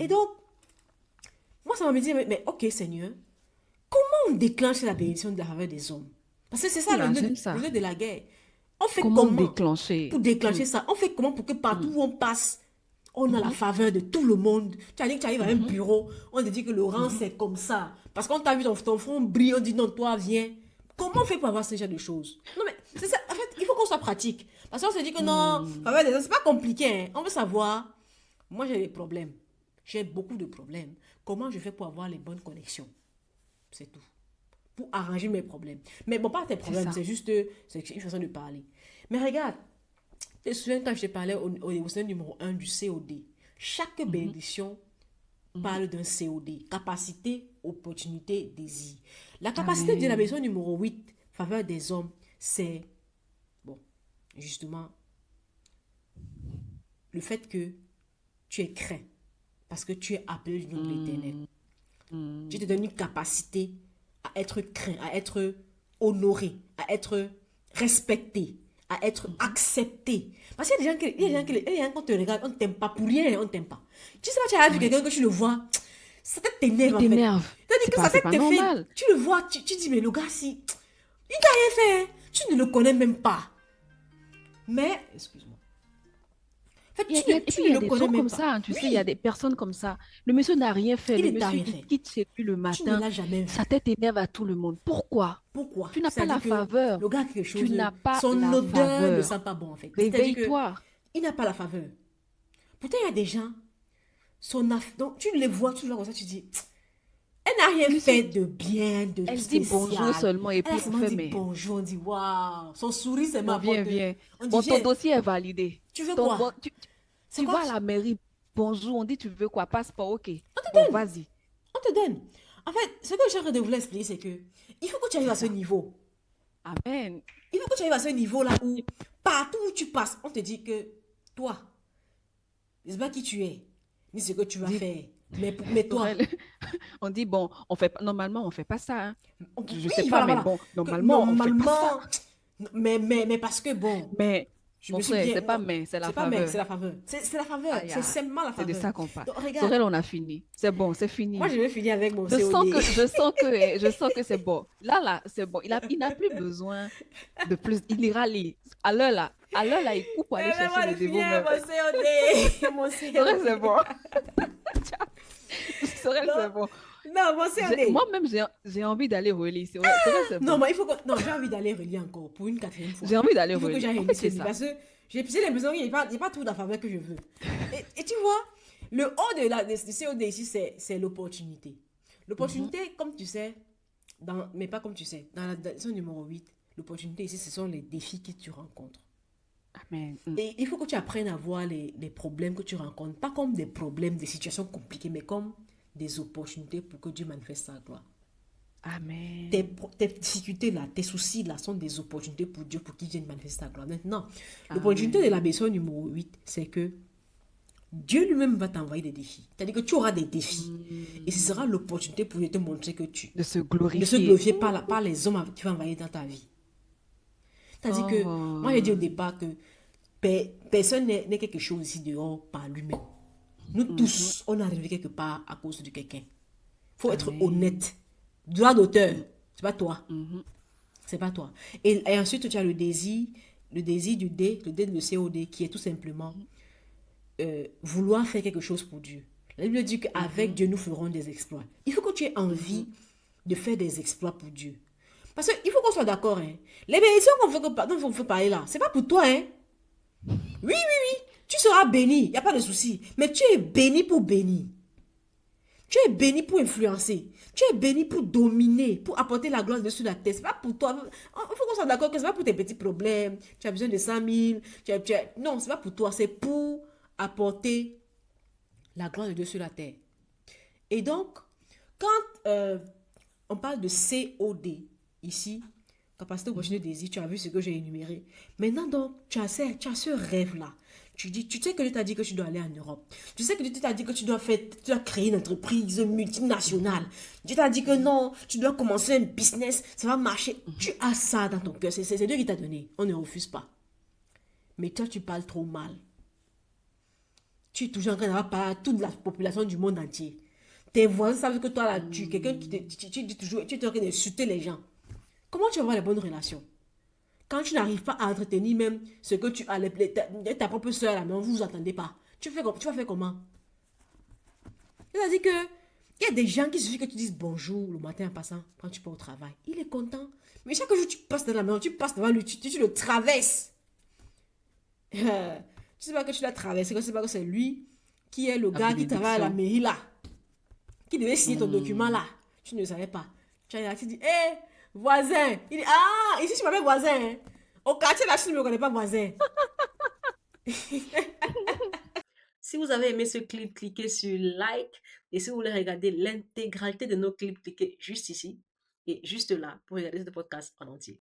Et donc, moi, ça m'a dit, mais ok, Seigneur, comment on déclenche la bénédiction de la faveur des hommes? Parce que c'est ça Imagine le ça. nœud de la guerre. On fait Comment comment pour déclencher? déclencher ça? On fait comment pour que partout Mm, où on passe, on a la mhm, faveur de tout le monde? Tu as dit que tu arrives à un mhm, bureau, on te dit que Laurent, mhm. c'est comme ça. Parce qu'on t'a vu ton front briller, on dit non, toi, viens. Comment on fait pour avoir ce genre de choses? Non, mais c'est ça. En fait, il faut qu'on soit pratique. Parce qu'on se dit que non, Mm. faveur des hommes, c'est pas compliqué, hein. On veut savoir. Moi, j'ai des problèmes. J'ai beaucoup de problèmes. Comment je fais pour avoir les bonnes connexions? C'est tout. Pour arranger mes problèmes. Mais bon, pas tes C'est problèmes, ça. c'est une façon de parler. Mais regarde, tu te souviens quand je te parlais au sein numéro 1 du COD, chaque Mhm, bénédiction mhm. parle d'un COD, capacité, opportunité, désir. La capacité de la Amen. bénédiction numéro 8 faveur des hommes, c'est, bon, justement, le fait que tu es craint, parce que tu es appelé du nom de l'Éternel. Mm, Dieu te mm, donne une capacité à être craint, à être honoré, à être respecté, à être mhm, accepté. Parce qu'il y a des gens qui, il y a des gens qui, mm. il y a des gens, quand on te regarde, on ne t'aime pas pour rien, on ne t'aime pas. Tu sais pas, tu as vu Ouais. quelqu'un que tu le vois, sa tête t'énerve Il en fait. t'énerve. C'est-à-dire que sa C'est tête pas te fait, normal. tu le vois, tu dis, mais le gars, si, il t'a rien fait, hein. Tu ne le connais même pas. Mais, excuse-moi. En fait, Et tu puis, il ne y a le des connais gens même comme pas. ça, hein, tu sais, il y a Oui, des personnes comme ça. Le monsieur n'a rien fait. il Le ne t'a monsieur, rien il fait. quitte chez lui le Tu ne matin. l'as jamais Sa vu. tête énerve à tout le monde. Pourquoi? Pourquoi? Tu n'as pas C'est-à-dire la que faveur. le gars a quelque Tu chose, n'as pas son la odeur ne faveur. sent pas bon en fait. C'est-à-dire que Réveille-toi. il n'a pas la faveur. Pourtant, il y a des gens, donc tu les vois toujours comme ça, tu dis, elle n'a rien Le monsieur, fait de bien, de elle dit bonjour spécial. seulement et Elle a puis on seulement fait, dit mais bonjour, on dit waouh, son sourire c'est bon, ma viens, porte. viens. On dit Bon, ton viens, dossier est validé. tu veux Ton, quoi? bon, C'est tu quoi? vas à la mairie. Bonjour, on dit tu veux quoi? Passeport, ok. On te Bon, donne, vas-y. on te donne. En fait, ce que j'ai de vous expliquer, c'est que il faut que tu arrives C'est à ce ça. niveau. Amen. Il faut que tu arrives à ce niveau-là où partout où tu passes, on te dit que toi, ne sais pas qui tu es, ni ce que tu vas Dis, faire. Mais toi, Sorel, on dit, bon, on fait, normalement, on fait pas ça, hein. Je sais oui, pas, voilà, mais voilà. bon, Que normalement, on fait pas ça. normalement, mais parce que bon, Mais, je mon me suis frère, bien. c'est pas Non, mais, c'est la c'est pas mais, faveur. c'est la faveur. C'est la faveur. Aïe, C'est aïe, simplement la c'est de faveur. ça qu'on parle. Donc, regarde, Sorel, on a fini. C'est bon, c'est moi, fini. je vais finir avec mon Je sens COD. que, je sens que, je sens que c'est bon. Là, c'est bon. Il n'a plus besoin de plus. Il ira lire. À l'heure là, il coupe pour aller Mais chercher moi, le je finis avec dévot-même. mon COD. Mon Sorel, c'est COD. bon. Sorel, Non, c'est bon. non, mon COD. Moi-même, j'ai envie d'aller relire. Sorel, c'est Non, bon. mais il faut que. Non, j'ai envie d'aller relire encore pour une quatrième fois. J'ai envie d'aller Il faut que relire. j'aille En relire fait, ce c'est livre ça. parce que j'ai l'impression qu'il n'y a pas tout la faveur que je veux. Et tu vois, le haut de COD ici, c'est l'opportunité. Mhm. L'opportunité, comme tu sais, mais pas comme tu sais, dans la leçon numéro 8, l'opportunité ici, ce sont les défis que tu rencontres. Amen. Mm. Et il faut que tu apprennes à voir les problèmes que tu rencontres, pas comme des problèmes, des situations compliquées, mais comme des opportunités pour que Dieu manifeste sa gloire. Tes, Amen. tes difficultés là, tes soucis là sont des opportunités pour Dieu pour qu'il vienne manifester sa gloire. Maintenant, l'opportunité de la Amen. bénédiction numéro 8 c'est que Dieu lui-même va t'envoyer des défis. C'est-à-dire que tu auras des défis. Et ce sera Mm. l'opportunité pour Dieu te montrer que De se de se glorifier. glorifier par les hommes que tu vas envoyer dans ta vie. C'est-à-dire que, moi j'ai dit au Oh. départ que personne n'est quelque chose ici dehors par lui-même. Nous Mhm. tous, on est arrivé quelque part à cause de quelqu'un. Il faut être Amen. honnête. Droit d'auteur, c'est pas toi. Mhm. C'est pas toi. Et ensuite, tu as le désir du D, le D de COD, qui est tout simplement vouloir faire quelque chose pour Dieu. La Bible dit qu'avec Mhm. Dieu, nous ferons des exploits. Il faut que tu aies envie Mhm. de faire des exploits pour Dieu. Parce qu'il faut qu'on soit d'accord. Hein. Les bénédictions dont on veut parler là, c'est pas pour toi. Hein. Oui, tu seras béni, il n'y a pas de souci. Mais tu es béni pour bénir. Tu es béni pour influencer. Tu es béni pour dominer, pour apporter la gloire de Dieu sur la terre. Ce n'est pas pour toi. Il faut qu'on soit d'accord que ce n'est pas pour tes petits problèmes. Tu as besoin de 100 000. Non, ce n'est pas pour toi. C'est pour apporter la gloire de Dieu sur la terre. Et donc, quand on parle de COD, ici, capacité, opportunité, désir, tu as vu ce que j'ai énuméré. Maintenant, donc, tu as ce rêve-là. Tu sais que Dieu t'a dit que tu dois aller en Europe. Tu sais que Dieu t'a dit que tu dois créer une entreprise multinationale. Dieu t'a dit que non, tu dois commencer un business, ça va marcher. Tu as ça dans ton cœur. C'est Dieu qui t'a donné. On ne refuse pas. Mais toi, tu parles trop mal. Tu es toujours en train d'avoir parlé à toute la population du monde entier. Tes voisins savent que toi, là, tu es quelqu'un qui tu dis toujours, tu es en train d'insulter les gens. Comment tu vas avoir les bonnes relations? Quand tu n'arrives pas à entretenir même ce que tu as, ta propre soeur là, mais vous vous entendez pas. Tu vas faire comment? C'est-à-dire que il y a des gens qui suffit que tu dises bonjour le matin en passant, quand tu pars au travail. Il est content. Mais chaque jour tu passes dans la maison, tu passes devant lui, tu le traverses. Tu sais pas que tu l'as traversé, que tu sais pas que c'est lui qui est le La gars qui travaille à la bénédiction. mairie là, qui devait signer ton document Hmm. là. Tu ne le savais pas. Tu es là, tu dis, hé, voisin. Il dit, ah, ici tu m'appelles voisin, hein. Au quartier là, tu ne me connais pas voisin. Si vous avez aimé ce clip, cliquez sur like. Et si vous voulez regarder l'intégralité de nos clips, cliquez juste ici et juste là pour regarder ce podcast en entier.